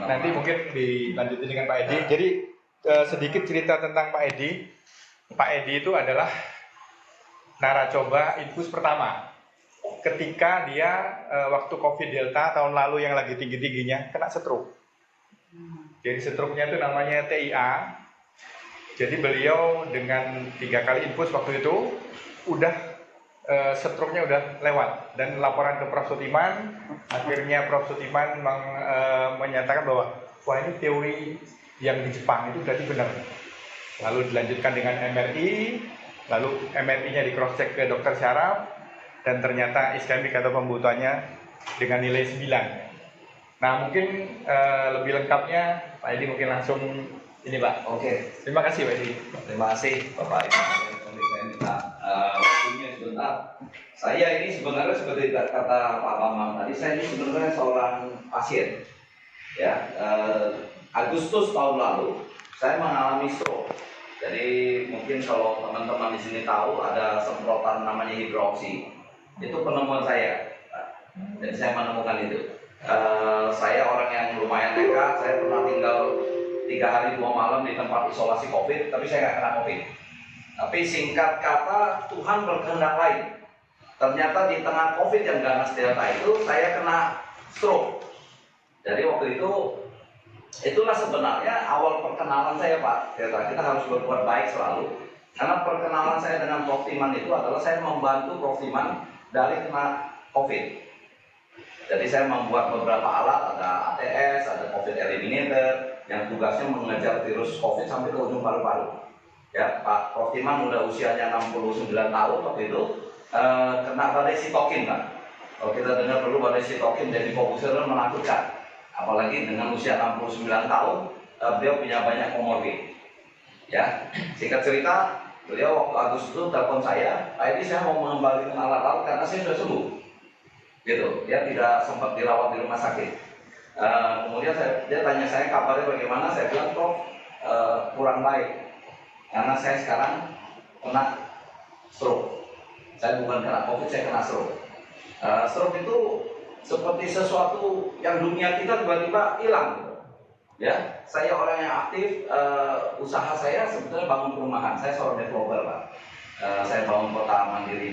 nanti mungkin dilanjutin dengan Pak Edi. Jadi sedikit cerita tentang Pak Edi. Pak Edi itu adalah naracoba infus pertama. Ketika dia waktu COVID Delta tahun lalu yang lagi tinggi-tingginya kena stroke. Jadi stroke-nya itu namanya TIA. Jadi beliau dengan 3 kali infus waktu itu udah stroke-nya udah lewat, dan laporan ke Prof. Sutiman, akhirnya Prof. Sutiman menyatakan bahwa wah ini teori yang di Jepang itu berarti benar. Lalu dilanjutkan dengan MRI, lalu MRI-nya di cross check ke dokter syaraf, dan ternyata iskemik atau pembutuhannya dengan nilai 9. Nah mungkin lebih lengkapnya Pak Edi mungkin langsung ini Pak. Oke. Terima kasih Pak Edi. Terima kasih Bapak Ibu. Saya minta waktunya sebentar. Saya ini sebenarnya seperti kata Pak Bambang tadi, saya ini sebenarnya seorang pasien. Ya, Agustus tahun lalu saya mengalami stroke. Jadi mungkin kalau teman-teman di sini tahu ada semprotan namanya hidroksi. Itu penemuan saya. Jadi saya menemukan itu. Saya orang yang lumayan nekat. Saya pernah tinggal 3 hari 2 malam di tempat isolasi COVID, tapi saya nggak kena COVID. Tapi singkat kata, Tuhan berkehendak lain. Ternyata di tengah COVID yang ganas Delta itu, saya kena stroke. Jadi waktu itu, itulah sebenarnya awal perkenalan saya Pak Delta. Kita harus berbuat baik selalu. Karena perkenalan saya dengan Prof. Timan itu adalah saya membantu Prof. Timan dari kena COVID. Jadi saya membuat beberapa alat, ada ATS, ada COVID Eliminator, yang tugasnya mengejar virus COVID sampai ke ujung paru-paru. Ya, Pak Prof. Timan udah usianya 69 tahun waktu itu, kena badai sitokin Pak. Kalau kita dengar dulu badai sitokin jadi fokusnya menakutkan. Apalagi dengan usia 69 tahun, beliau punya banyak komorbid. Ya, singkat cerita, beliau waktu Agustus itu telepon saya, Pak Edi saya mau mengembalikan alat-alat karena saya sudah sembuh. Gitu, dia tidak sempat dirawat di rumah sakit. Kemudian dia tanya saya kabarnya bagaimana, saya bilang Prof kurang baik karena saya sekarang kena stroke. Saya bukan kena COVID, saya kena stroke. Stroke itu seperti sesuatu yang dunia kita tiba-tiba hilang. Ya, saya orang yang aktif, usaha saya sebetulnya bangun perumahan. Saya seorang developer Pak. Saya bangun kota mandiri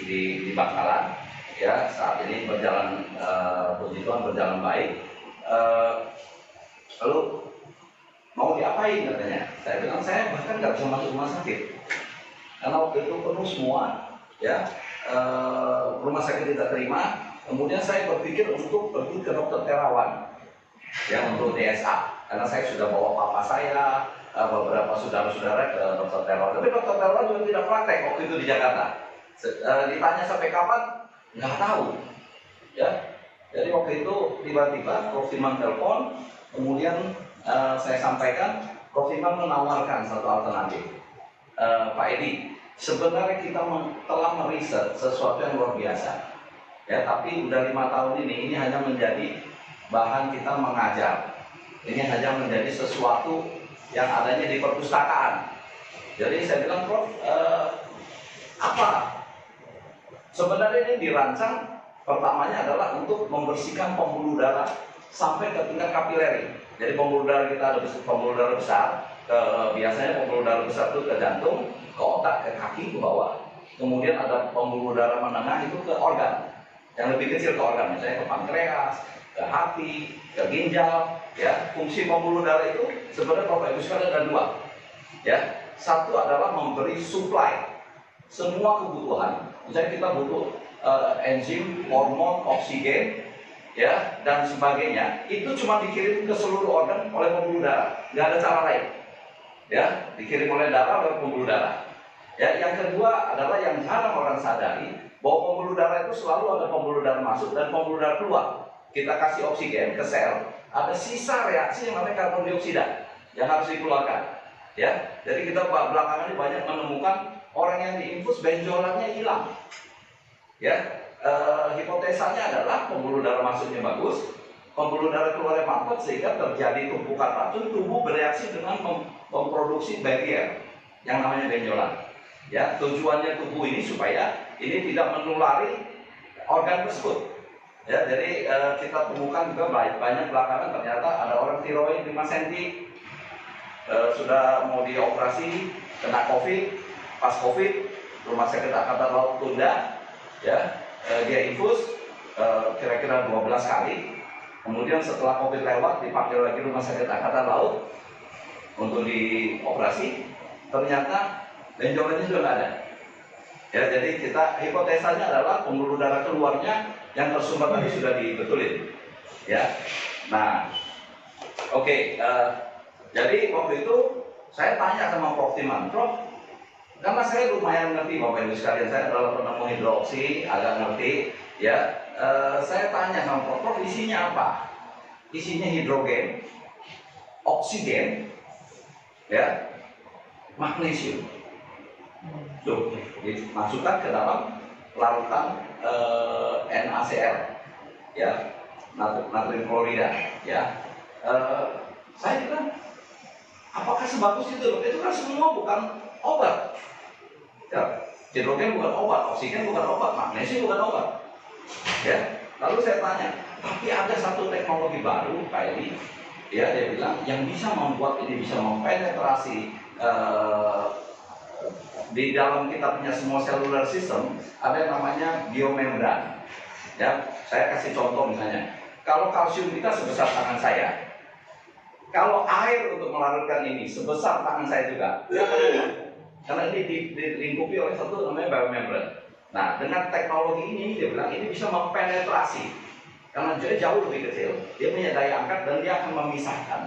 di Bangkalan. Ya, saat ini berjalan, puji Tuhan berjalan baik. Lalu mau diapain katanya? Saya bilang saya bahkan nggak bisa masuk rumah sakit karena waktu itu penuh semua. Ya, rumah sakit tidak terima. Kemudian saya berpikir untuk pergi ke dokter Terawan, ya untuk DSA. Karena saya sudah bawa papa saya, beberapa saudara-saudara ke dokter Terawan. Tapi dokter Terawan juga tidak praktek waktu itu di Jakarta. Ditanya sampai kapan? Nggak tahu, ya. Jadi waktu itu tiba-tiba Prof. Timan telepon, kemudian saya sampaikan, Prof. Timan menawarkan satu alternatif. Pak Edi, sebenarnya kita telah meriset sesuatu yang luar biasa, ya. Tapi udah 5 tahun ini hanya menjadi bahan kita mengajar. Ini hanya menjadi sesuatu yang adanya di perpustakaan. Jadi saya bilang, Prof, apa? Sebenarnya ini dirancang pertamanya adalah untuk membersihkan pembuluh darah sampai ke tingkat kapileri. Jadi pembuluh darah kita ada pembuluh darah besar, biasanya pembuluh darah besar itu ke jantung, ke otak, ke kaki, ke bawah. Kemudian ada pembuluh darah menengah itu ke organ, yang lebih kecil ke organ, misalnya ke pankreas, ke hati, ke ginjal. Ya, fungsi pembuluh darah itu sebenarnya Bapak Ibu sekalian ada 2. Ya, satu adalah memberi supply semua kebutuhan. Misalnya kita butuh enzim, hormon, oksigen, ya dan sebagainya. Itu cuma dikirim ke seluruh organ oleh pembuluh darah, nggak ada cara lain. Ya, dikirim oleh darah oleh pembuluh darah. Ya, yang kedua adalah yang jarang orang sadari bahwa pembuluh darah itu selalu ada pembuluh darah masuk dan pembuluh darah keluar. Kita kasih oksigen ke sel, ada sisa reaksi yang namanya karbon dioksida yang harus dikeluarkan. Ya, jadi kita belakangan ini banyak menemukan orang yang diinfus benjolannya hilang. Ya, hipotesanya adalah pembuluh darah masuknya bagus, pembuluh darah keluarnya mampet sehingga terjadi tumpukan racun, tubuh bereaksi dengan memproduksi barrier yang namanya benjolan. Ya, tujuannya tubuh ini supaya ini tidak menulari organ tersebut. Ya, jadi kita temukan juga banyak belakangan ternyata ada orang tiroid 5 cm sudah mau dioperasi, kena COVID, pas COVID, Rumah Sakit Angkatan Laut tunda, ya, dia infus kira-kira 12 kali. Kemudian setelah COVID lewat, dipanggil lagi Rumah Sakit Angkatan Laut untuk dioperasi, ternyata benjolannya sudah nggak ada. Ya, jadi kita hipotesanya adalah pembuluh darah keluarnya yang tersumbat tadi sudah dibetulin. Ya, nah, oke. Jadi waktu itu saya tanya sama Prof. Timan, Prof, karena saya lumayan ngerti Bapak Ibu sekalian, saya adalah penemu hidroksi, agak ngerti, ya. Saya tanya sama Prof, isinya apa? Isinya hidrogen, oksigen, ya, magnesium. Tuh, dimasukkan ke dalam larutan NaCl, ya, natrium klorida, ya. Saya bilang, apakah sebagus itu? Itu kan semua bukan obat. Ya, hidrogen bukan obat, oksigen bukan obat, magnesium bukan obat. Ya, lalu saya tanya, tapi ada satu teknologi baru, Pak Eli, ya, dia bilang yang bisa membuat ini bisa mempenetrasi di dalam kita punya semua cellular system, ada yang namanya biomembran. Ya, saya kasih contoh misalnya, kalau kalsium kita sebesar tangan saya, kalau air untuk melarutkan ini sebesar tangan saya juga, karena ini dilingkupi oleh satu namanya biomembran. Nah, dengan teknologi ini dia bilang ini bisa mempenetrasi, karena dia jauh lebih kecil, dia punya daya angkat dan dia akan memisahkan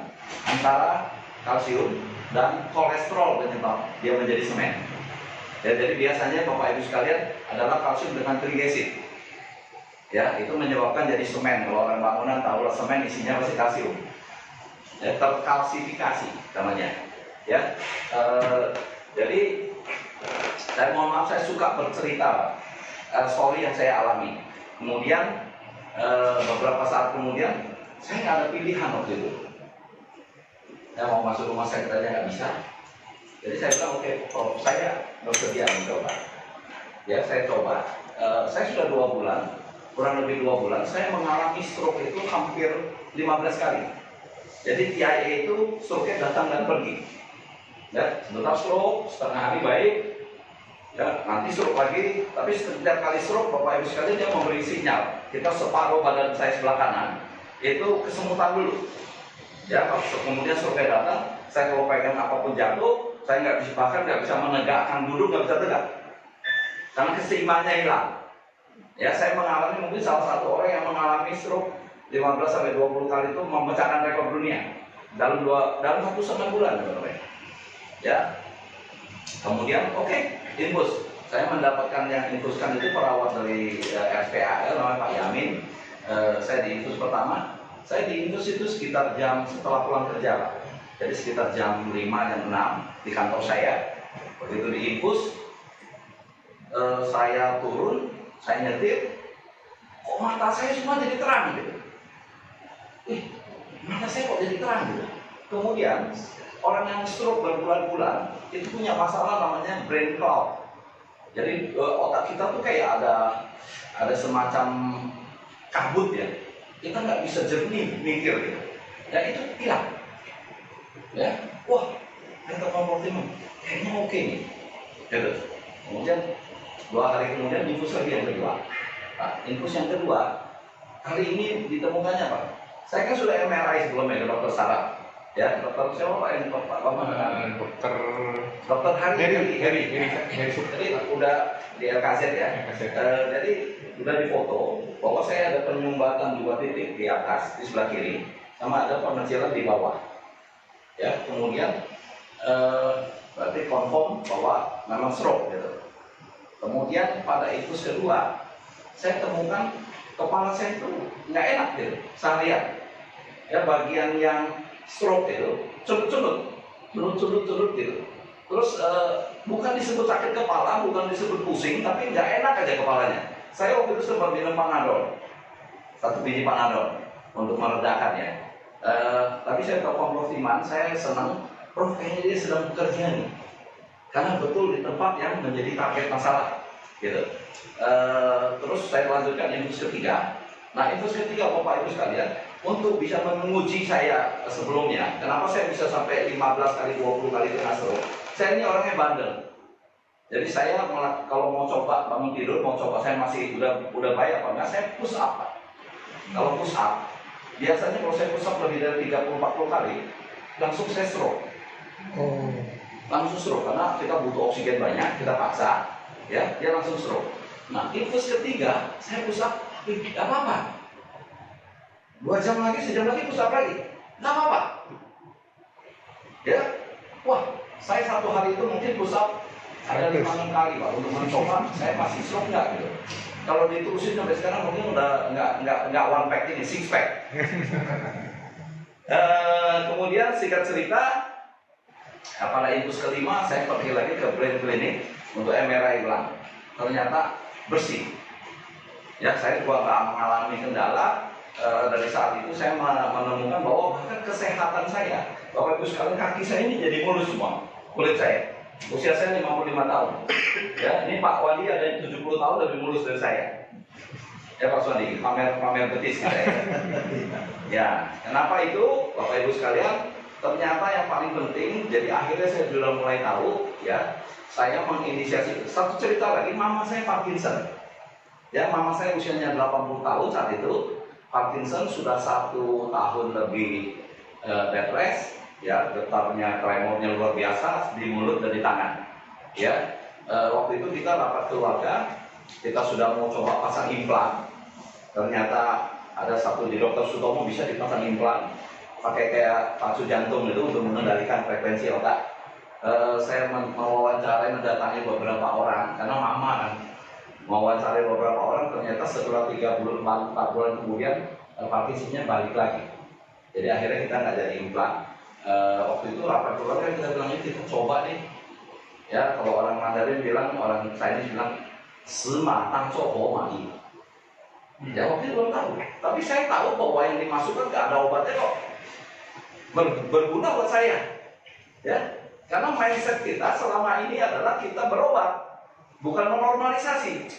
antara kalsium dan kolesterol penyebab dia menjadi semen. Ya, jadi biasanya Bapak Ibu sekalian adalah kalsium dengan trigesit. Ya, itu menyebabkan jadi semen. Kalau orang bangunan tahu lah semen isinya pasti kalsium. Ya, terkalsifikasi namanya. Ya, jadi saya mohon maaf, saya suka bercerita story yang saya alami. Kemudian beberapa saat kemudian saya nggak ada pilihan waktu itu. Saya mau masuk rumah sakit aja nggak bisa. Jadi saya bilang oke, saya bersedia mencoba. Ya, saya coba. Saya sudah 2 bulan, kurang lebih 2 bulan. Saya mengalami stroke itu hampir 15 kali. Jadi TIA itu stroke-nya datang dan pergi. Ya, sebentar stroke, setengah hari baik. Ya, nanti stroke lagi. Tapi setiap kali stroke, Bapak Ibu sekalian dia memberi sinyal. Kita separuh badan saya sebelah kanan itu kesemutan dulu. Ya, kemudian stroke-nya datang. Saya kalau pegang apapun jatuh. Saya nggak bisa, bahkan nggak bisa menegakkan duduk, nggak bisa tegak karena keseimbangannya hilang. Ya, saya mengalami mungkin salah satu orang yang mengalami stroke 15-20 kali itu memecahkan rekor dunia dalam 1,5 bulan, teman-teman. Ya, kemudian oke, infus. Saya mendapatkan yang infuskan itu perawat dari RSPAL namanya Pak Yamin. Saya diinfus pertama. Saya diinfus itu sekitar jam setelah pulang kerja, Pak. Jadi sekitar jam 5, jam 6 di kantor saya. Begitu diinfus, saya turun, saya nyetir, kok mata saya semua jadi terang gitu. Mata saya kok jadi terang gitu. Kemudian orang yang stroke berbulan-bulan itu punya masalah namanya brain clot. Jadi otak kita tuh kayak ada semacam kabut ya. Kita nggak bisa jernih mikir gitu. Dan itu hilang. Ya, wah, kata Pak Timan, kayaknya oke nih. Gitu. Kemudian 2 hari kemudian infus lagi yang kedua. Nah, infus yang kedua kali ini ditemukannya Pak. Saya kan sudah MRI sebelumnya ke dokter saraf. Ya, dokter siapa Pak? Yang dokter Hari. Jadi udah di LKZ ya. Jadi udah difoto bahwa saya ada penyumbatan 2 titik di atas di sebelah kiri, sama ada pengecilan di bawah. Ya, kemudian berarti confirm bahwa memang stroke gitu. Kemudian pada infus kedua, saya temukan kepala saya itu nggak enak gitu, seharian. Ya, bagian yang stroke itu cundut gitu. Terus bukan disebut sakit kepala, bukan disebut pusing, tapi nggak enak aja kepalanya. Saya waktu itu sempat minum Panadol, 1 biji Panadol untuk meredakannya. Tapi saya telepon Prof. Timan, saya senang, Prof kayaknya dia sedang bekerja nih, karena betul di tempat yang menjadi target masalah gitu. Terus saya lanjutkan infus ketiga, Nah, infus ketiga Bapak Ibu sekalian, untuk bisa menguji saya sebelumnya, kenapa saya bisa sampai 15 kali 20 kali kena stroke? Saya ini orangnya bandel. Jadi saya kalau mau coba bangun tidur, mau coba saya masih udah baik apa enggak, saya push up Pak. Kalau push up, biasanya kalau saya push up lebih dari 30-40 kali, langsung saya stroke. Langsung stroke karena kita butuh oksigen banyak, kita paksa, ya, dia langsung stroke. Nah, infus ketiga, saya push up, nggak apa-apa. 2 jam lagi, sejam lagi push up lagi, nggak apa-apa. Ya, wah, saya satu hari itu mungkin push up ada 5-6 kali Pak untuk mencoba, saya masih stroke nggak gitu. Kalau diterusin sampai sekarang mungkin udah nggak one pack ini, 6 pack. Kemudian singkat cerita, pada infus kelima saya pergi lagi ke brain clinic untuk MRI ulang. Ternyata bersih. Ya, saya juga nggak mengalami kendala. Dari saat itu saya menemukan bahwa bahkan kesehatan saya, Bapak Ibu sekalian, kaki saya ini jadi mulus semua, kulit saya. Usia saya 55 tahun. Ya, ini Pak Wandi ada yang 70 tahun lebih mulus dari saya. Ya Pak Wandi, pamer betis gitu ya. Ya, kenapa itu Bapak Ibu sekalian? Ternyata yang paling penting, jadi akhirnya saya sudah mulai tahu, ya, saya menginisiasi. Satu cerita lagi, mama saya Parkinson. Ya, mama saya usianya 80 tahun saat itu, Parkinson sudah 1 tahun lebih bed rest, ya, getarnya, tremornya luar biasa di mulut dan di tangan. Ya, waktu itu kita rapat keluarga, kita sudah mau coba pasang implan. Ternyata ada satu di Dokter Sutomo bisa dipasang implan, pakai kayak pacu jantung itu untuk mengendalikan frekuensi otak. Saya mewawancarai, mendatangi beberapa orang karena mama kan, mewawancarai beberapa orang, ternyata setelah 3 bulan 4 bulan kemudian Parkinsonnya balik lagi. Jadi akhirnya kita nggak jadi implan. Waktu itu rapat keluarga kita bilang ini kita coba nih. Ya, kalau orang Mandarin bilang, orang Chinese bilang sema tang co ho ma yi. Ya, waktu itu belum tahu. Tapi saya tahu bahwa yang dimasukkan nggak ada obatnya kok. Berguna buat saya, ya, karena mindset kita selama ini adalah kita berobat, bukan menormalisasi,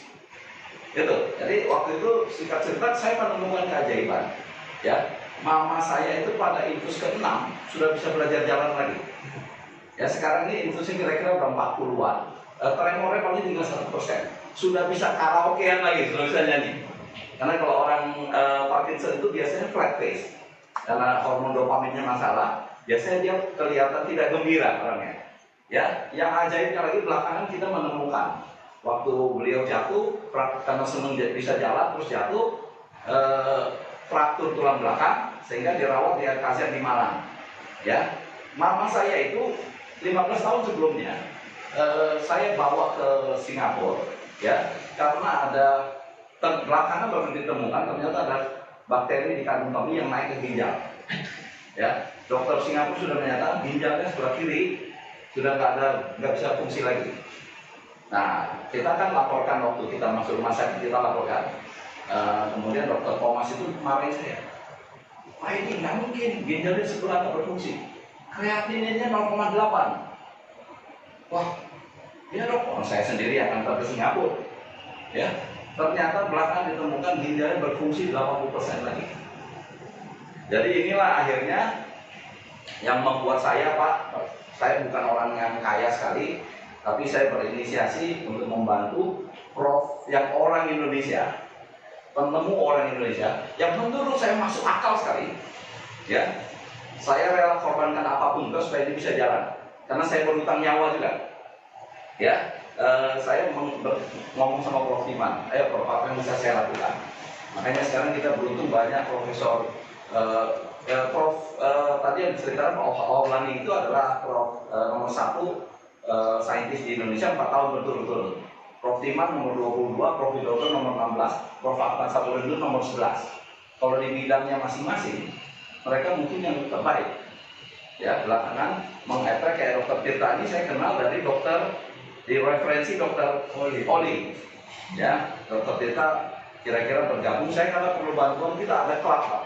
gitu. Jadi waktu itu singkat cerita saya menemukan keajaiban, ya, mama saya itu pada infus ke-6 sudah bisa belajar jalan lagi, ya. Sekarang ini infusnya kira-kira udah 40-an, tremornya paling tinggal 1%, sudah bisa karaokean lagi, sudah bisa nyanyi. Karena kalau orang Parkinson itu biasanya flat face. Karena hormon dopaminnya masalah, biasanya dia kelihatan tidak gembira orangnya. Ya, yang ajaibnya lagi belakangan kita menemukan waktu beliau jatuh, karena senang bisa jalan terus jatuh, fraktur tulang belakang sehingga dirawat di RKZ di Malang. Ya, mama saya itu 15 tahun sebelumnya saya bawa ke Singapura, ya, karena ada belakangan baru ditemukan ternyata ada bakteri di kandung kami yang naik ke ginjal. Ya, dokter Singapura sudah menyatakan ginjalnya sebelah kiri sudah nggak bisa fungsi lagi. Nah, kita kan laporkan waktu kita masuk rumah sakit, kita laporkan. Kemudian dokter Thomas itu marahin saya. Wah, ini nggak mungkin ginjalnya sebelah nggak berfungsi. Kreatininnya 0,8. Wah, ya dok, saya sendiri akan ke Singapura. Ya, ternyata belakangan ditemukan ginjalnya berfungsi 80% lagi. Jadi inilah akhirnya yang membuat saya, Pak, saya bukan orang yang kaya sekali, tapi saya berinisiasi untuk membantu Prof yang orang Indonesia, penemu orang Indonesia, yang menurut saya masuk akal sekali. Ya, saya rela korbankan apapun supaya ini bisa jalan, karena saya berhutang nyawa juga. Ya, saya ngomong sama Prof Iman, ayo Prof, apa yang bisa saya lakukan? Makanya sekarang kita beruntung banyak profesor, Prof tadi yang diceritakan Pak Ohlani itu adalah Prof nomor 1 saintis di Indonesia 4 tahun berturut-turut. Prof Iman nomor 22, Prof Widodo nomor 16, Prof Ahmad Saburindo nomor 11. Kalau di bidangnya masing-masing, mereka mungkin yang terbaik. Ya, belakangan mengepek kayak Dokter Tirta ini saya kenal dari dokter di referensi Dokter Oli. Ya, Dokter Tirta kira-kira bergabung. Saya kalau perlu bantuan kita ada klub, Pak.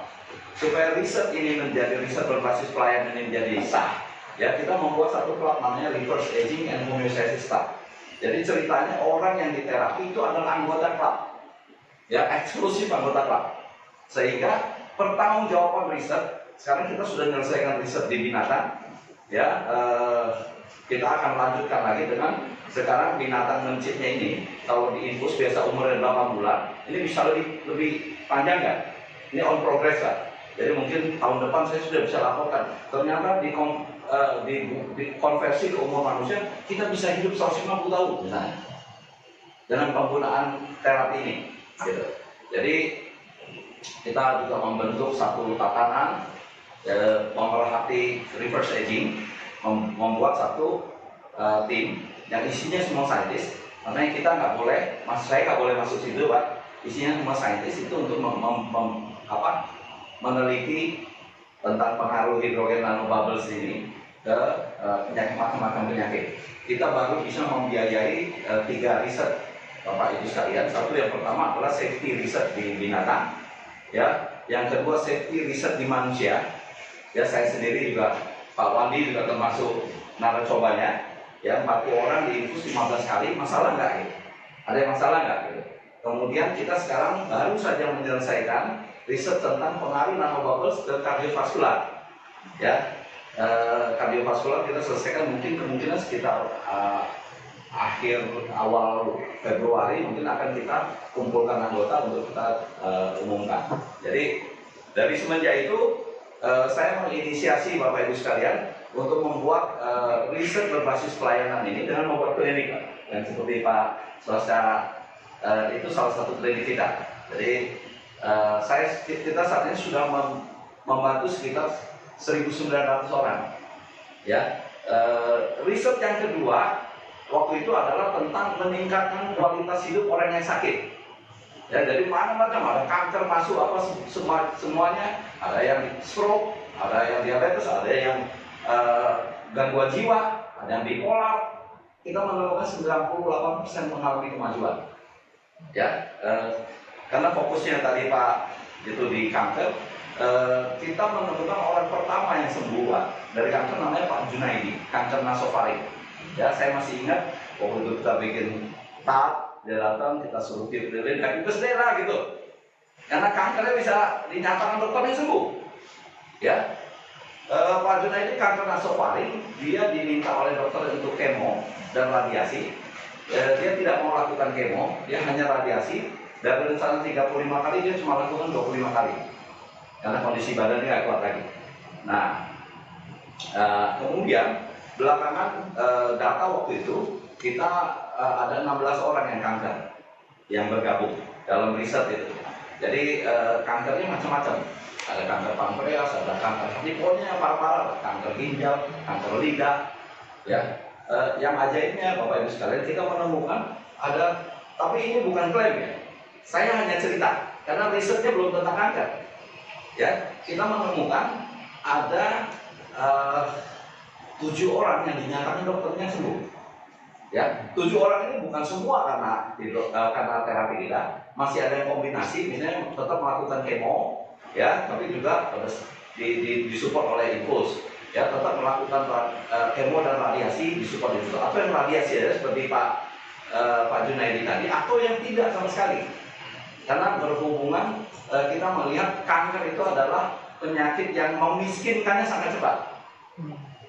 Supaya riset ini menjadi riset berbasis pelayanan ini menjadi sah. Ya, kita membuat satu klub namanya Reverse Aging and Homeostasis Club. Jadi ceritanya orang yang diterapi itu adalah anggota klub. Ya, eksklusif anggota klub. Sehingga pertanggungjawaban riset, sekarang kita sudah menyelesaikan riset di binatang, ya kita akan lanjutkan lagi dengan sekarang binatang mencitnya ini. Kalau diinfus biasa umurnya 8 bulan, ini bisa lebih panjang kan? Ini on progress kan? Jadi mungkin tahun depan saya sudah bisa laporkan. Ternyata dikonversi ke umur manusia, kita bisa hidup 150 tahun misalnya dengan penggunaan terapi ini. Gitu. Jadi kita juga membentuk satu tatanan memerhati reverse aging, membuat satu tim yang isinya semua saintis. Karena kita nggak boleh, saya nggak boleh masuk situ, Pak. Isinya semua saintis itu untuk meneliti tentang pengaruh hidrogen nanobubbles ini ke macam-macam penyakit. Kita baru bisa membiayai 3 riset, Bapak Ibu sekalian. Satu, yang pertama adalah safety riset di binatang, ya. Yang kedua safety riset di manusia. Ya, saya sendiri juga, Pak Wandi juga termasuk narasubanya. Ya, 40 orang diinfus 15 kali, masalah nggak ya? Ada yang masalah nggak? Gitu. Kemudian kita sekarang baru saja menyelesaikan riset tentang pengaruh nanobubbles ke kardiovaskular. Ya, kardiovaskular kita selesaikan mungkin kemungkinan sekitar awal Februari mungkin akan kita kumpulkan anggota untuk kita umumkan. Jadi dari semenjak itu saya menginisiasi Bapak Ibu sekalian untuk membuat riset berbasis pelayanan ini dengan membuat klinik, dan seperti Pak Swasta itu salah satu klinik kita. Jadi kita saat ini sudah membantu sekitar 1.900 orang. Ya, riset yang kedua waktu itu adalah tentang meningkatkan kualitas hidup orang yang sakit. Ya, jadi macam-macam, ada kanker masuk apa semuanya, ada yang stroke, ada yang diabetes, ada yang gangguan jiwa, ada yang bipolar. Kita menemukan 98% mengalami kemajuan. Ya, karena fokusnya tadi Pak itu di kanker, kita menemukan orang pertama yang sembuh Pak, dari kanker namanya Pak Junaidi, kanker nasofaring. Ya, saya masih ingat waktu itu kita bikin tab, dia datang, kita suruh keliling kaki ke daerah gitu. Karena kankernya bisa dinyatakan dokter yang sembuh. Ya, Pak Junaidi kanker nasofaring, dia diminta oleh dokter untuk kemo dan radiasi. Dia tidak mau lakukan kemo, dia hanya radiasi. Dari rencana 35 kali, dia cuma lakukan 25 kali. Karena kondisi badannya nggak kuat lagi. Nah, kemudian belakangan data waktu itu kita ada 16 orang yang kanker yang bergabung dalam riset itu. Jadi kankernya macam-macam. Ada kanker pankreas, ada kanker pokoknya parah-parah, kanker ginjal, kanker lidah. Ya, yang ajaibnya Bapak Ibu sekalian, kita menemukan ada, tapi ini bukan klaim ya. Saya hanya cerita karena risetnya belum tentang kanker. Ya, kita menemukan ada 7 orang yang dinyatakan dokternya sembuh. Ya, 7 orang ini bukan semua karena terapi kita, masih ada yang kombinasi, misalnya tetap melakukan kemo, ya, tapi juga disupport oleh infus, ya, tetap melakukan kemo dan radiasi, disupport infus. Atau yang radiasi ya, seperti Pak Junaidi tadi, atau yang tidak sama sekali. Karena berhubungan kita melihat kanker itu adalah penyakit yang memiskinkannya sangat cepat.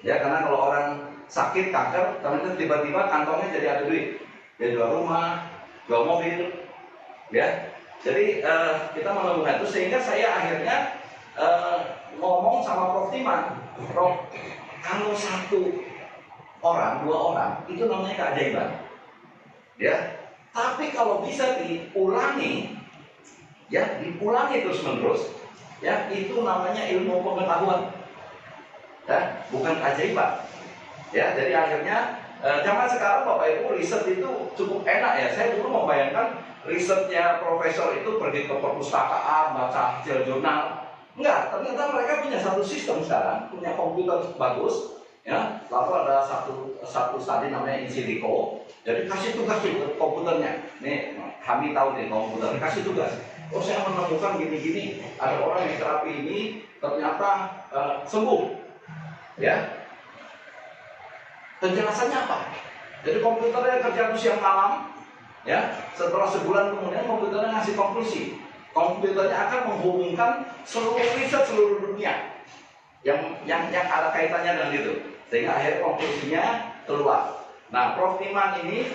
Ya, karena kalau orang sakit kanker, karena tiba-tiba kantongnya jadi ada duit, dia jual rumah, jual mobil, ya. Jadi kita menemukan itu, sehingga saya akhirnya ngomong sama Prof. Timan, Prof, kalau 1 orang, 2 orang, itu namanya keajaiban, ya. Tapi kalau bisa diulangi, ya, diulangi terus-menerus, ya, itu namanya ilmu pengetahuan, ya, bukan keajaiban. Ya, jadi akhirnya zaman sekarang Bapak Ibu riset itu cukup enak ya. Saya dulu membayangkan risetnya profesor itu pergi ke perpustakaan, baca hasil jurnal. Enggak, ternyata mereka punya satu sistem sekarang, punya komputer bagus, ya. Lalu ada satu studi namanya in silico. Jadi kasih tugas ke komputernya. Nih, kami tahu nih komputer, kasih tugas. Oh, saya menemukan gini-gini, ada orang yang terapi ini ternyata sembuh. Ya. Penjelasannya apa? Jadi komputernya kerja siang malam, ya. Setelah sebulan kemudian komputernya ngasih konklusi. Komputernya akan menghubungkan seluruh riset seluruh dunia yang ada kaitannya dengan itu, sehingga akhirnya konklusinya keluar. Nah, Prof. Iman ini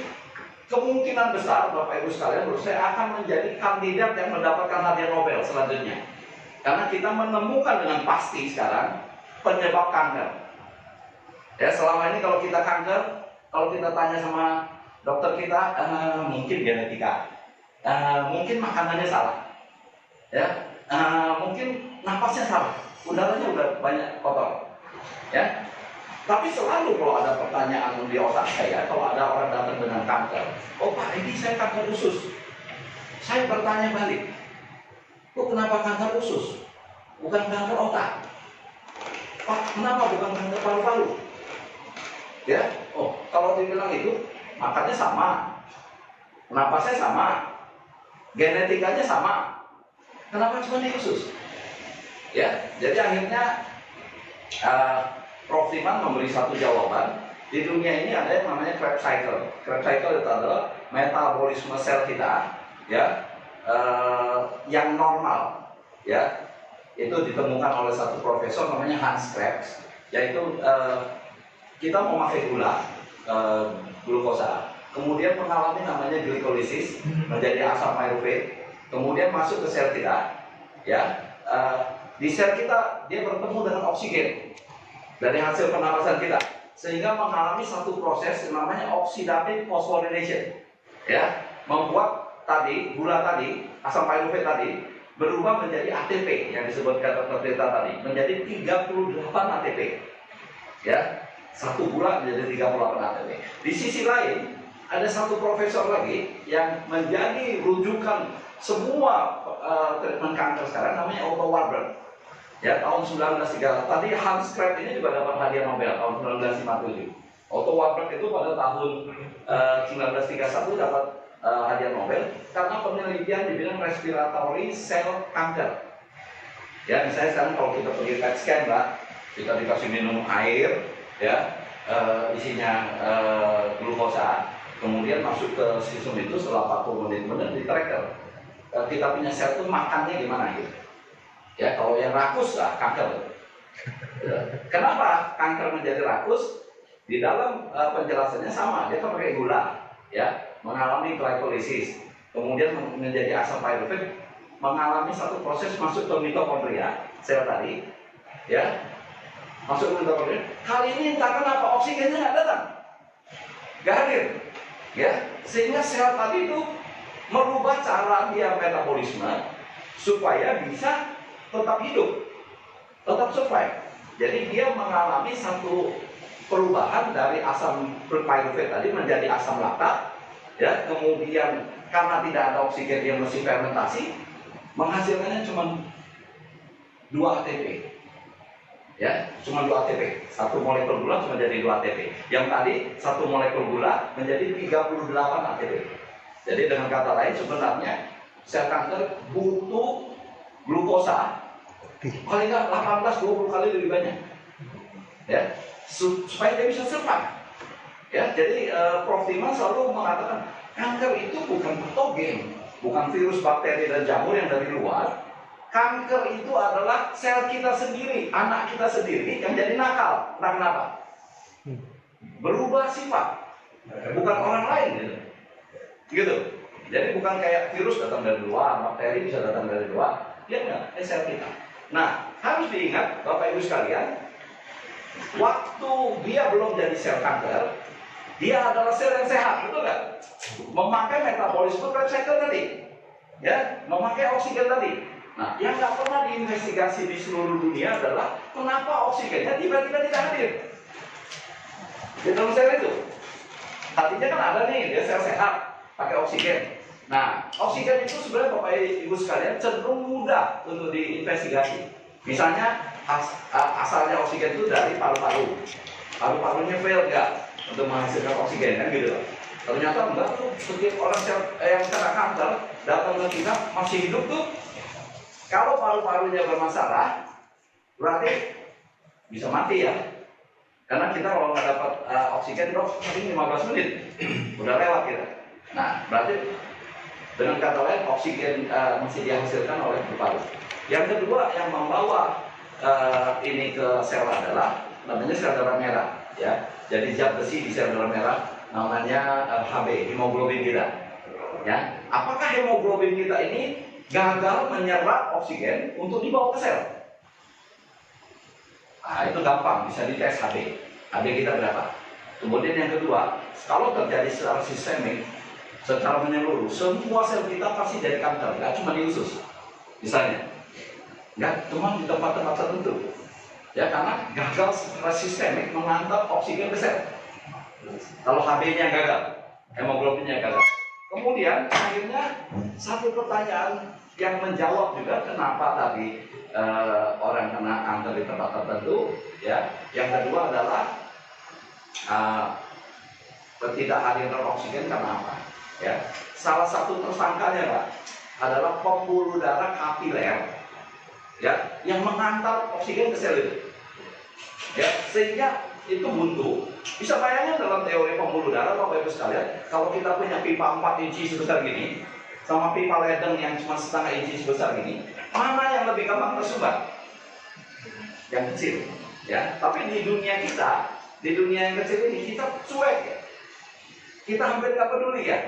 kemungkinan besar, Bapak Ibu sekalian, menurut saya akan menjadi kandidat yang mendapatkan hadiah Nobel selanjutnya, karena kita menemukan dengan pasti sekarang penyebab kanker. Ya, selama ini kalau kita kanker, kalau kita tanya sama dokter kita, mungkin genetika, mungkin makanannya salah, ya, mungkin napasnya salah, udaranya udah banyak kotor, ya. Tapi selalu kalau ada pertanyaan di otak saya, kalau ada orang datang dengan kanker, oh Pak, ini saya kanker usus. Saya bertanya balik, kok kenapa kanker usus? Bukan kanker otak. Pak, kenapa bukan kanker paru-paru? Ya, oh kalau dibilang itu, makannya sama, napasnya sama, genetikanya sama. Kenapa cuma di usus? Ya, jadi akhirnya Prof. Iman memberi satu jawaban. Di dunia ini ada yang namanya Krebs cycle. Krebs cycle itu adalah metabolisme sel kita, ya, yang normal, ya. Itu ditemukan oleh satu profesor namanya Hans Krebs, yaitu kita memakai gula, glukosa, kemudian mengalami namanya glikolisis menjadi asam pyruvate, kemudian masuk ke sel kita, ya. Di sel kita dia bertemu dengan oksigen dari hasil pernapasan kita, sehingga mengalami satu proses yang namanya oxidative phosphorylation, ya, membuat tadi gula tadi, asam pyruvate tadi berubah menjadi ATP yang disebutkan Dr. Tirta tadi, menjadi 38 ATP, ya, satu gula menjadi 38 ATP. Di sisi lain ada satu profesor lagi yang menjadi rujukan semua treatment kanker sekarang, namanya Otto Warburg. Ya, tahun 1930. Tadi Hans Krebs ini juga dapat hadiah Nobel tahun 1957. Otto Warburg itu pada tahun 1931 dapat hadiah Nobel karena penelitian di bidang respiratory sel kanker. Ya, misalnya sekarang kalau kita pergi PET scan, Mbak, kita dikasih minum air, ya, isinya glukosa, kemudian masuk ke sistem itu setelah 40 menit, kemudian di tracker kita punya sel itu makannya gimana gitu. Ya, kalau yang rakus lah kanker. Kenapa kanker menjadi rakus? Di dalam penjelasannya sama, dia kan pakai gula, ya, mengalami glikolisis, kemudian menjadi asam pyruvate, mengalami satu proses masuk ke mitokondria sel tadi, ya, masuk ke mitokondria. Kali ini entah kenapa oksigennya nggak datang, nggak hadir, ya, sehingga sel tadi itu merubah cara dia metabolisme supaya bisa tetap hidup, tetap survive. Jadi dia mengalami satu perubahan dari asam pyruvate tadi menjadi asam laktat, ya, kemudian karena tidak ada oksigen yang mesti fermentasi, menghasilkannya cuma 2 ATP, ya, cuma 2 ATP. Satu molekul gula cuma jadi 2 ATP. Yang tadi satu molekul gula menjadi 38 ATP. Jadi dengan kata lain sebenarnya sel kanker butuh glukosa paling nggak 18-20 kali lebih banyak, ya, supaya dia bisa survive. Ya, jadi Prof. Iman selalu mengatakan kanker itu bukan patogen, bukan virus, bakteri dan jamur yang dari luar. Kanker itu adalah sel kita sendiri, anak kita sendiri yang jadi nakal. Nah, kenapa? Berubah sifat, bukan orang lain gitu. Gitu. Jadi bukan kayak virus datang dari luar, bakteri bisa datang dari luar. Dia enggak, sel kita. Nah, harus diingat Bapak Ibu sekalian, waktu dia belum jadi sel kanker, dia adalah sel yang sehat, betul nggak? Memakai metabolisme Krebs cycle tadi, ya, memakai oksigen tadi. Nah, yang nggak pernah diinvestigasi di seluruh dunia adalah kenapa oksigennya tiba-tiba tidak hadir di dalam sel itu. Tadinya kan ada nih, dia sel sehat, pakai oksigen. Nah, oksigen itu sebenarnya Bapak Ibu sekalian cenderung mudah untuk diinvestigasi. Misalnya asalnya oksigen itu dari paru-paru. Paru-parunya fail nggak untuk menghasilkan oksigen, kan gitu. Ternyata enggak tuh, setiap orang yang kena kanker datang ke kita masih hidup tuh. Kalau paru-parunya bermasalah, berarti bisa mati ya. Karena kita kalau nggak dapat oksigen, dok, paling 15 menit udah lewat kita. Nah, berarti Dengan kata lain, oksigen masih dihasilkan oleh paru-paru. Yang kedua yang membawa ini ke sel adalah namanya sel darah merah, ya. Jadi zat besi di sel darah merah namanya Hb, hemoglobin kita. Ya, apakah hemoglobin kita ini gagal menyerap oksigen untuk dibawa ke sel? Nah, itu gampang, bisa dites Hb. Hb kita berapa? Kemudian yang kedua, kalau terjadi secara sistemik, secara menyeluruh, semua sel kita pasti jadi kanker, nggak cuma di usus, misalnya, nggak cuma di tempat-tempat tertentu, ya karena gagal secara sistemik mengantar oksigen ke sel. Kalau Hb-nya gagal, hemoglobinnya gagal. Kemudian akhirnya satu pertanyaan yang menjawab juga kenapa tadi orang kena kanker di tempat tertentu, ya. Yang kedua adalah ketidakhadiran oksigen karena apa? Ya, salah satu tersangkanya Pak adalah pembuluh darah kapiler, ya, yang mengantar oksigen ke sel itu, ya, sehingga itu buntu. Bisa bayangin dalam teori pembuluh darah Bapak Ibu sekalian, kalau kita punya pipa 4 inci sebesar gini, sama pipa ledeng yang cuma setengah inci sebesar gini, mana yang lebih gampang tersumbat? Yang kecil, ya. Tapi di dunia kita, di dunia yang kecil ini kita cuek, ya. Kita hampir nggak peduli, ya.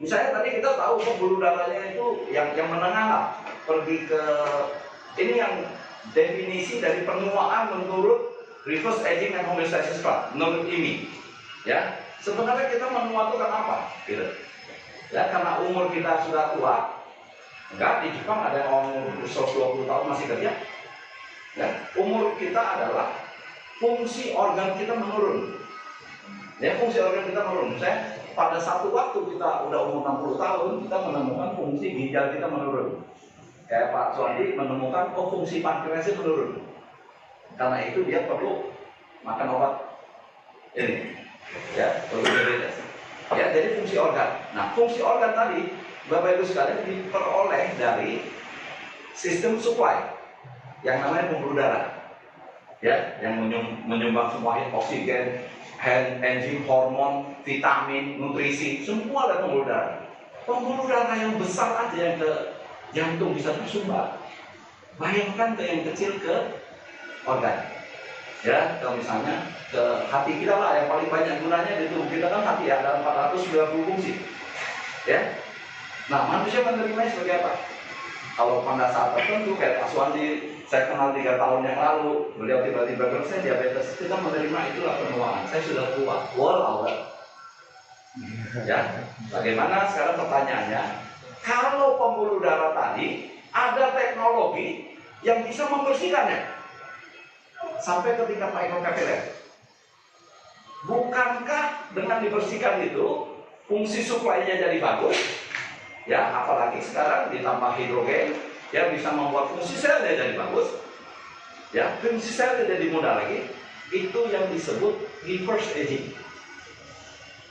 Misalnya tadi kita tahu pembuluh darahnya itu yang menengah lah, pergi ke ini yang definisi dari penuaan menurut reverse aging and homeostasis club, menurut ini, ya. Sebenarnya kita menua itu karena apa? Gitu. Ya, karena umur kita sudah tua. Enggak, di Jepang ada yang umur 120 tahun masih kerja. Ya, umur kita adalah fungsi organ kita menurun. Ya, fungsi organ kita menurun. Misalnya pada satu waktu kita udah umur 60 tahun, kita menemukan fungsi ginjal kita menurun. Kayak Pak Suwandi menemukan fungsi pankreasnya menurun. Karena itu dia perlu makan obat ini, ya, perlu diabetes. Ya, jadi fungsi organ. Nah, fungsi organ tadi, Bapak Ibu sekalian, diperoleh dari sistem supply yang namanya pembuluh darah, ya, yang menyumbang semua oksigen, enzim, hormon, vitamin, nutrisi, semua ada pembuluh darah. Pembuluh darah yang besar aja yang ke jantung bisa tersumbat. Bayangkan ke yang kecil ke organ. Ya, kalau misalnya ke hati kita lah yang paling banyak gunanya di tubuh kita kan hati, ya, ada 490 fungsi. Ya. Nah, manusia menerimanya sebagai apa? Kalau pada saat tertentu kayak Pak Suwandi, saya kenal 3 tahun yang lalu, beliau tiba-tiba bilang saya diabetes, kita menerima itulah penuaan. Saya sudah tua, ya, bagaimana sekarang pertanyaannya? Kalau pembuluh darah tadi ada teknologi yang bisa membersihkannya sampai ke tingkat mikrokapiler, bukankah dengan dibersihkan itu fungsi suplainya jadi bagus? Ya, apalagi sekarang ditambah hidrogen, ya, bisa membuat fungsi selnya jadi bagus, ya, fungsi selnya jadi mudah lagi. Itu yang disebut reverse aging.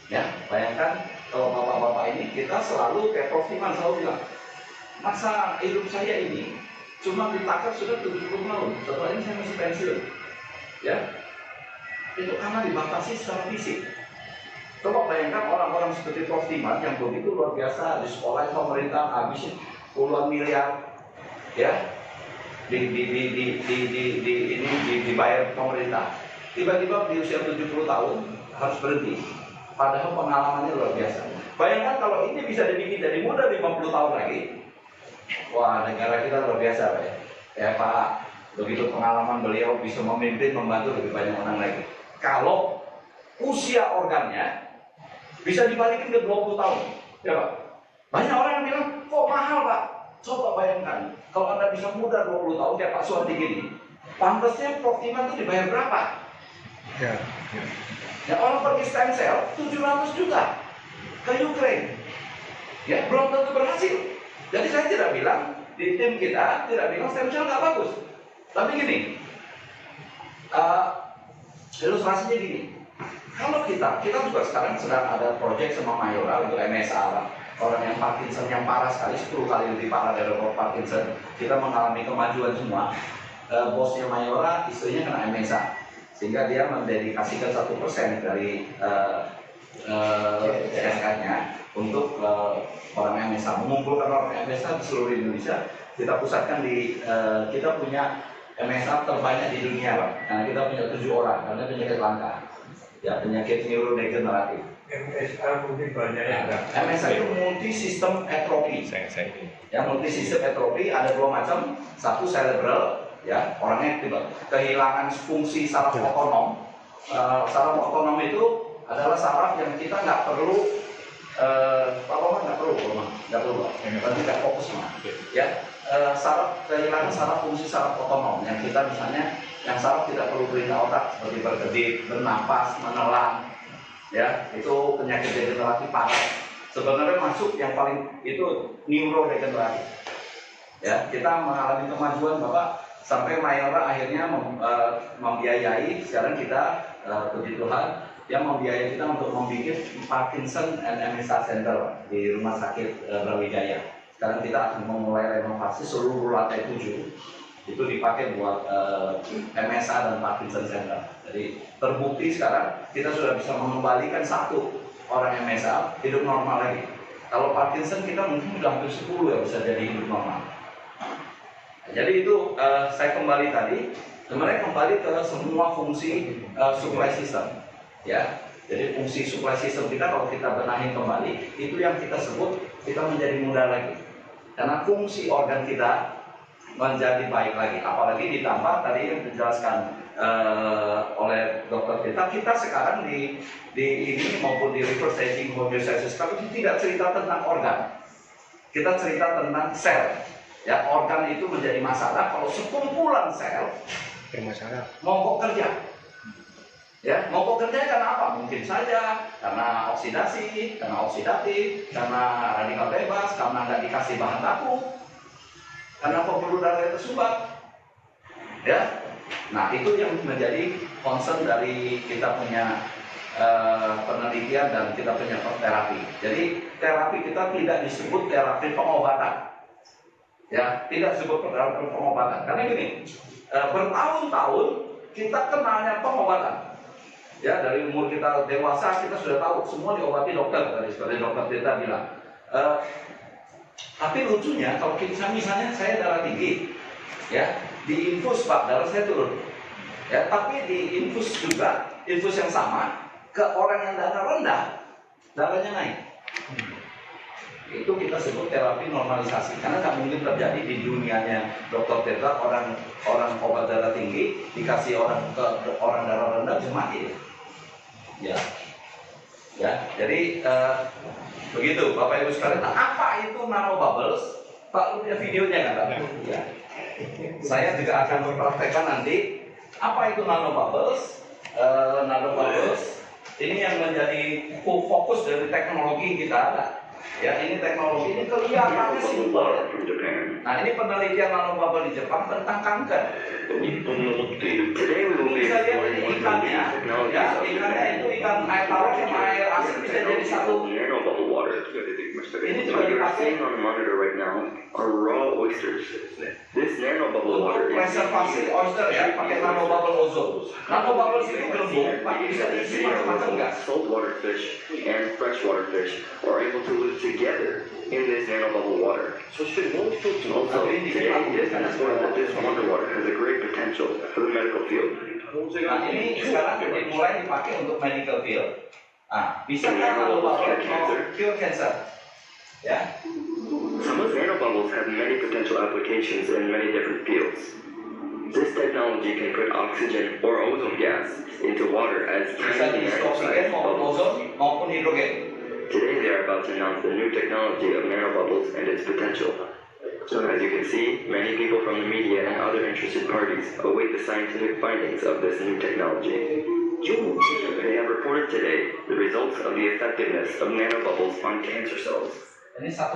Ya, bayangkan kalau bapak-bapak ini kita selalu kayak Prof. Iman selalu bilang, masa hidup saya ini cuma ditakar sudah 70 tahun, setelah ini saya masih pensiun, ya. Itu karena dibatasi secara fisik. Coba bayangkan orang-orang seperti Prof. Iman yang begitu luar biasa, di sekolah pemerintah habisin puluhan miliar, ya, dibayar pemerintah. Tiba-tiba di usia 70 tahun harus berhenti. Padahal pengalamannya luar biasa. Bayangkan kalau ini bisa dibikin dari muda 50 tahun lagi. Wah, negara kita luar biasa, Pak. Ya, Pak, begitu pengalaman beliau bisa memimpin, membantu lebih banyak orang lagi. Kalau usia organnya bisa dibalikin ke 20 tahun, ya Pak. Banyak orang yang bilang, kok mahal Pak? Coba bayangkan, kalau Anda bisa muda 20 tahun kayak Pak Suwandi gini, pantasnya Prof. Iman itu dibayar berapa? Ya. Ya, orang pergi stem cell 700 juta ke Ukraine, ya, belum tentu berhasil. Jadi saya tidak bilang, di tim kita tidak bilang stem cell nggak bagus. Tapi gini, ilustrasinya gini. Kalau kita juga sekarang sedang ada proyek sama Mayora untuk MSA, orang yang Parkinson yang parah sekali, 10 kali lebih parah dari orang Parkinson. Kita mengalami kemajuan semua. Bosnya Mayora, istrinya kena MSA, sehingga dia mendedikasikan 1% dari CSK-nya untuk orang MSA, mengumpulkan orang MSA di seluruh Indonesia. Kita pusatkan di kita punya MSA terbanyak di dunia, Pak. Karena kita punya 7 orang, karena penyakit langka, ya penyakit neurodegeneratif. MSA mungkin banyak yang MSA itu multi sistem atrofi. Ya, multi sistem atrofi ada 2 macam. Satu cerebral, ya orangnya kehilangan fungsi saraf otonom. Saraf otonom itu adalah saraf yang kita nggak perlu nggak perlu, berarti nggak fokus mah. Ya, saraf kehilangan saraf fungsi saraf otonom yang kita misalnya yang saraf tidak perlu perintah otak seperti berkedip, bernapas, menelan. Ya, itu penyakit degeneratif parah. Sebenarnya masuk yang paling itu neurodegeneratif. Ya, kita mengalami kemajuan Bapak sampai Mayora akhirnya membiayai. Sekarang kita puji Tuhan yang membiayai kita untuk membuat Parkinson and MSA Center di Rumah Sakit Brawijaya. Sekarang kita akan memulai renovasi seluruh lantai 7. Itu dipakai buat MSA dan Parkinson Center. Jadi terbukti sekarang kita sudah bisa mengembalikan 1 orang MSA hidup normal lagi. Kalau Parkinson kita mungkin sudah hampir 10 ya bisa jadi hidup normal. Jadi itu saya kembali tadi, sebenarnya kembali ke semua fungsi supply system, ya. Jadi fungsi supply system kita kalau kita benahin kembali, itu yang kita sebut kita menjadi muda lagi. Karena fungsi organ kita menjadi baik lagi, apalagi ditambah tadi yang dijelaskan oleh Dr. kita sekarang di ini maupun di reverse aging homeostasis kalau tidak cerita tentang organ, kita cerita tentang sel. Ya, organ itu menjadi masalah kalau sekumpulan sel bermasalah. mogok kerja. Ya, mogok kerja karena apa? Mungkin saja karena oksidasi, karena oksidatif, karena radikal bebas, karena nggak dikasih bahan baku, karena pembuluh darah tersumbat. Ya, nah itu yang menjadi concern dari kita punya penelitian dan kita punya terapi. Jadi terapi kita tidak disebut terapi pengobatan. Ya, tidak disebut terapi pengobatan. Karena gini, bertahun-tahun kita kenalnya pengobatan. Ya, dari umur kita dewasa kita sudah tahu semua diobati dokter tadi seperti dokter Tirta bilang. Tapi lucunya kalau kita misalnya saya darah tinggi, ya diinfus Pak darah saya turun. Ya, tapi diinfus juga infus yang sama ke orang yang darah rendah darahnya naik. Itu kita sebut terapi normalisasi karena nggak mungkin terjadi di dunianya dokter Tirta orang obat darah tinggi dikasih orang ke orang darah rendah bisa mati. Ya, jadi begitu Bapak Ibu sekalian. Nah, apa itu nanobubbles? Pak punya videonya kan Pak? Ya. Saya juga akan mempraktekkan nanti apa itu nanobubbles. Nanobubbles ini yang menjadi fokus dari teknologi kita. Ya, ini teknologi ini kelihatannya simpel. Nah, ini penelitian nanobubble di Jepang tentang kanker. Ini bisa lihat ini ikannya, ya, ikannya itu ikan air tawar sama air asin bisa jadi satu. Ini juga dipakai untuk preservasi oyster ya, pakai nanobubble ozone. Nanobubble itu gelembung, Pak, bisa diisi macam-macam gas. Saltwater fish and freshwater fish are able to live together in this nanobubble water. So should most folks know today is that this wonder water has a great potential for the medical field. Nah, ini sekarang mulai dipakai untuk medical field. Nah, bisa kan nanobubble cure cancer? Ya. Some of nanobubbles have many potential applications in many different fields. This technology can put oxygen or ozone gas into water as Bisa tiny diisi oksigen maupun bubbles. ozon maupun hidrogen. Today they are about to announce the new technology of nanobubbles and its potential. So as you can see, many people from the media and other interested parties await the scientific findings of this new technology. They have reported today the results of the effectiveness of nanobubbles on cancer cells. Ini 1%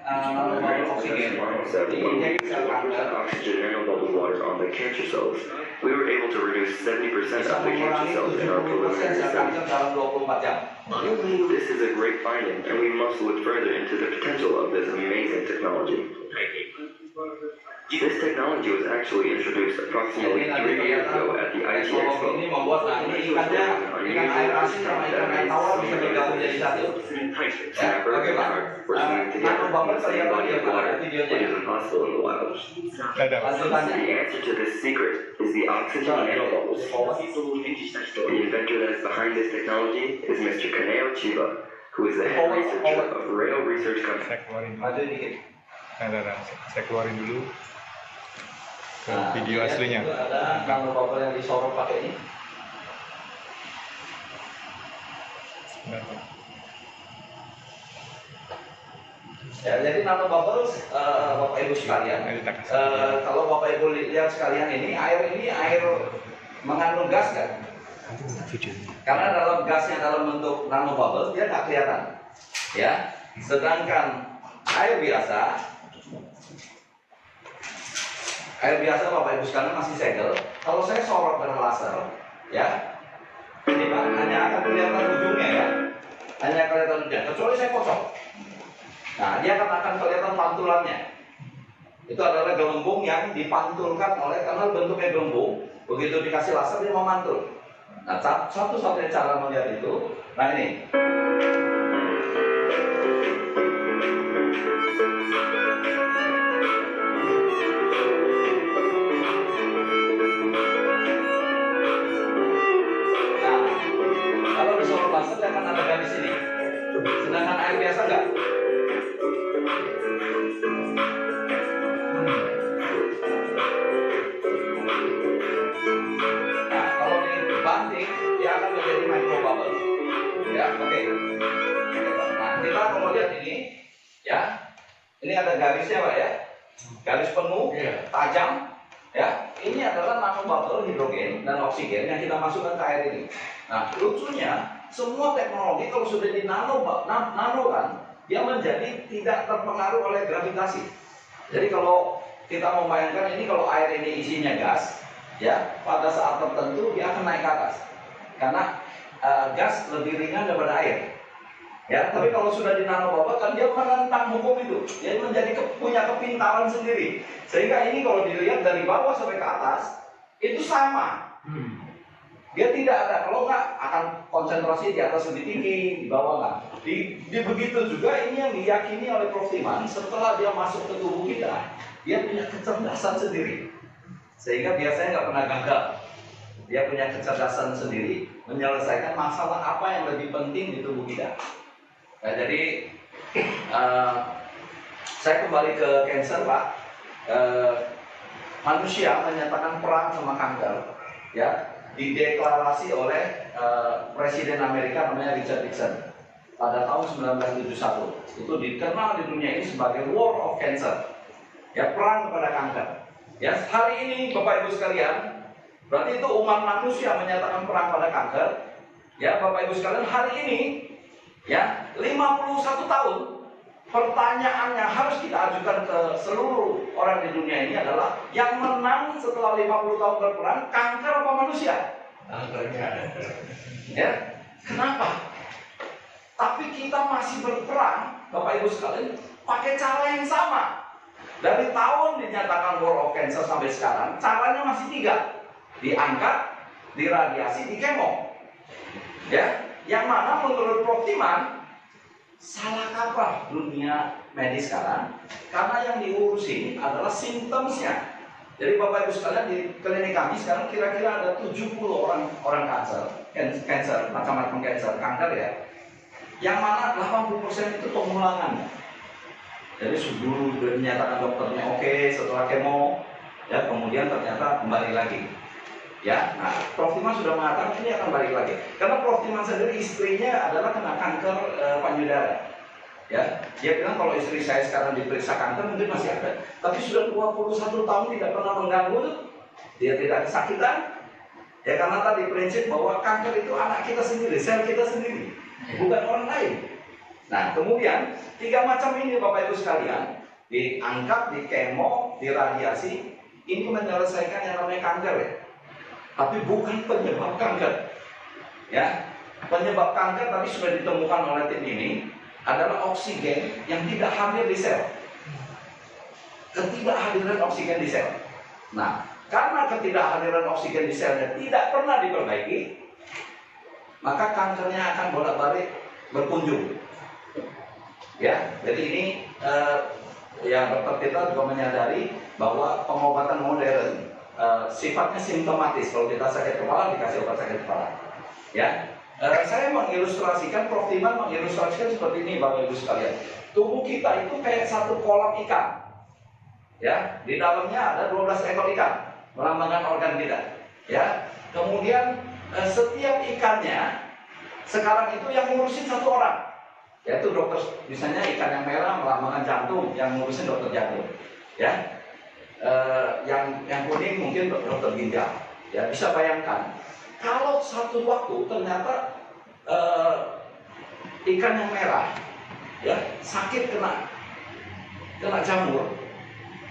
nanobubble oksigen. Ini 1% oxygen nanobubble water on the cancer cells. We were able to reduce 70% bisa of the cancer mengurangi cells in our 70% preliminary sel study. kanker dalam 24 jam. This is a great finding, and we must look further into the potential of this amazing technology. This technology was actually introduced approximately 3 years ago at the IT Expo. Ini membuat, nah ini ikannya, ikan air asin sama ikan air tawar bisa bergabung jadi satu. Snapper Oke and Pak, carp were swimming together nano bubble in the same kelihatan body ya of Pak, ada water, which videonya. is impossible in the wild. Ada. Lanjutannya. The answer to this secret is the oxygen nanobubbles. The inventor that is behind this technology is Mr. Kaneo Chiba, who is the head researcher of Rail Research Company. Saya keluarin dulu. Maju dikit. Ada. Saya keluarin dulu ke Nah, video lihat, aslinya. itu ada nano bubble yang disorot pakai ini. Sebentar, Pak. Ya, jadi nano bubbles, Bapak Ibu sekalian, Ini kita kasih. kalau Bapak Ibu lihat sekalian ini air mengandung gas kan? Karena dalam gasnya dalam bentuk nano bubbles dia nggak kelihatan, ya. Sedangkan air biasa Bapak Ibu sekalian masih segel. Kalau saya sorot dengan laser, ya, ini Pak, hanya akan kelihatan ujungnya ya, hanya kelihatan ujungnya. Kecuali saya kocok. Nah, dia akan kelihatan pantulannya. Itu adalah gelembung yang dipantulkan oleh, karena bentuknya gelembung, begitu dikasih laser dia memantul. Nah, satu-satunya cara melihat itu, nah ini. Nah, kalau disorot laser dia akan ada garis ini. Sedangkan air biasa enggak. Nah, kalau dibanting, dia akan menjadi micro bubble. Ya, oke. Nah, kita kalau lihat ini, ya, ini ada garisnya Pak ya, garis penuh, tajam, ya. Ini adalah nano bubble hidrogen dan oksigen yang kita masukkan ke air ini. Nah, lucunya, semua teknologi kalau sudah di nano kan, dia menjadi tidak terpengaruh oleh gravitasi. Jadi kalau kita membayangkan ini, kalau air ini isinya gas, ya, pada saat tertentu dia akan naik ke atas karena gas lebih ringan daripada air, ya. Tapi kalau sudah di nano bubble kan dia menentang hukum itu, dia menjadi punya kepintaran sendiri, sehingga ini kalau dilihat dari bawah sampai ke atas itu sama, dia tidak ada, kalau nggak akan konsentrasi di atas lebih tinggi, di bawah nggak. Di begitu juga ini yang diyakini oleh Prof. Timan, setelah dia masuk ke tubuh kita, dia punya kecerdasan sendiri. Sehingga biasanya nggak pernah gagal. Dia punya kecerdasan sendiri menyelesaikan masalah apa yang lebih penting di tubuh kita. Nah, jadi saya kembali ke cancer Pak. Manusia menyatakan perang sama kanker, ya, dideklarasi oleh Presiden Amerika namanya Richard Nixon pada tahun 1971. Itu dikenal di dunia ini sebagai War of Cancer, ya, perang kepada kanker. Ya, hari ini Bapak Ibu sekalian, berarti itu umat manusia menyatakan perang pada kanker. Ya, Bapak Ibu sekalian, hari ini, ya, 51 tahun, pertanyaannya harus kita ajukan ke seluruh orang di dunia ini adalah, yang menang setelah 50 tahun berperang, kanker apa manusia? Ya, kenapa? Tapi kita masih berperang, Bapak Ibu sekalian, pakai cara yang sama. Dari tahun dinyatakan War of Cancer sampai sekarang, caranya masih 3. Diangkat, diradiasi, dikemo. Ya, yang mana menurut Prof. Timan, salah kaprah dunia medis sekarang, karena yang diurusin adalah simptomsnya. Jadi Bapak Ibu sekalian, di klinik kami sekarang kira-kira ada 70 orang kanker, macam-macam kanker ya. Yang mana 80% itu pengulangan. Jadi dulu dinyatakan dokternya oke, setelah kemo, ya, kemudian ternyata kembali lagi. Ya, nah, Prof. Timan sudah mengatakan ini akan balik lagi. Karena Prof. Timan sendiri istrinya adalah kena kanker payudara. Ya, dia bilang kalau istri saya sekarang diperiksa kanker mungkin masih ada, tapi sudah 21 tahun tidak pernah mengganggu, dia tidak kesakitan. Ya, karena tadi prinsip bahwa kanker itu anak kita sendiri, sel kita sendiri, bukan orang lain. Nah, kemudian 3 macam ini Bapak Ibu sekalian, diangkat, dikemo, diradiasi, ini menyelesaikan yang namanya kanker ya. Tapi bukan penyebab kanker. Ya, penyebab kanker tapi sudah ditemukan oleh tim ini adalah oksigen yang tidak hadir di sel. Ketidakhadiran oksigen di sel. Nah, karena ketidakhadiran oksigen di selnya tidak pernah diperbaiki, maka kankernya akan bolak-balik berkunjung. Ya, jadi ini yang dokter kita juga menyadari bahwa pengobatan modern sifatnya simptomatis. Kalau kita sakit kepala dikasih obat sakit kepala. Ya, saya mengilustrasikan, Prof. Timan mengilustrasikan seperti ini, Bapak Ibu sekalian. Tubuh kita itu kayak satu kolam ikan. Ya, di dalamnya ada 12 ekor ikan, melambangkan organ kita. Ya, kemudian setiap ikannya sekarang itu yang ngurusin satu orang, yaitu dokter. Misalnya ikan yang merah melambangkan jantung, yang ngurusin dokter jantung. Ya, yang kuning mungkin dokter ginjal. Ya, bisa bayangkan kalau satu waktu ternyata ikan yang merah, ya, sakit kena jamur,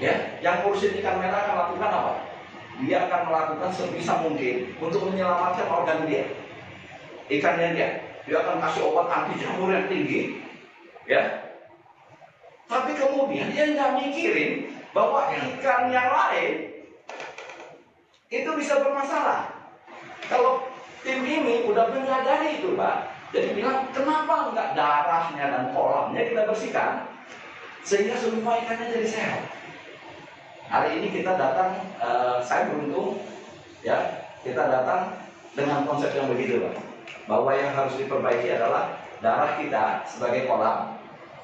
ya, yang ngurusin ikan merah akan lakukan apa? Dia akan melakukan sebisa mungkin untuk menyelamatkan organ dia, ikannya dia. Dia akan kasih obat anti jamur yang tinggi, ya. Tapi kemudian dia nggak mikirin bahwa ikan yang lain itu bisa bermasalah. Kalau tim ini udah menyadari itu, Pak, jadi bilang kenapa nggak darahnya dan kolamnya kita bersihkan sehingga semua ikannya jadi sehat. Hari ini kita datang, saya beruntung, ya, kita datang dengan konsep yang begitu, Pak, bahwa yang harus diperbaiki adalah darah kita sebagai kolam,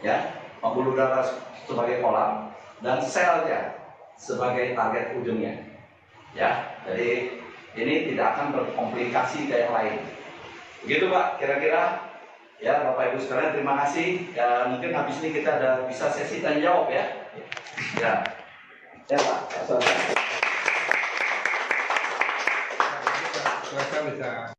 ya, pembuluh darah sebagai kolam, dan selnya sebagai target ujungnya, ya. Jadi ini tidak akan berkomplikasi ke yang lain. Begitu, Pak, kira-kira. Ya, Bapak Ibu sekalian, terima kasih. Ya, mungkin habis ini kita ada bisa sesi tanya jawab, ya. Ya. Ya, Pak. Silakan bisa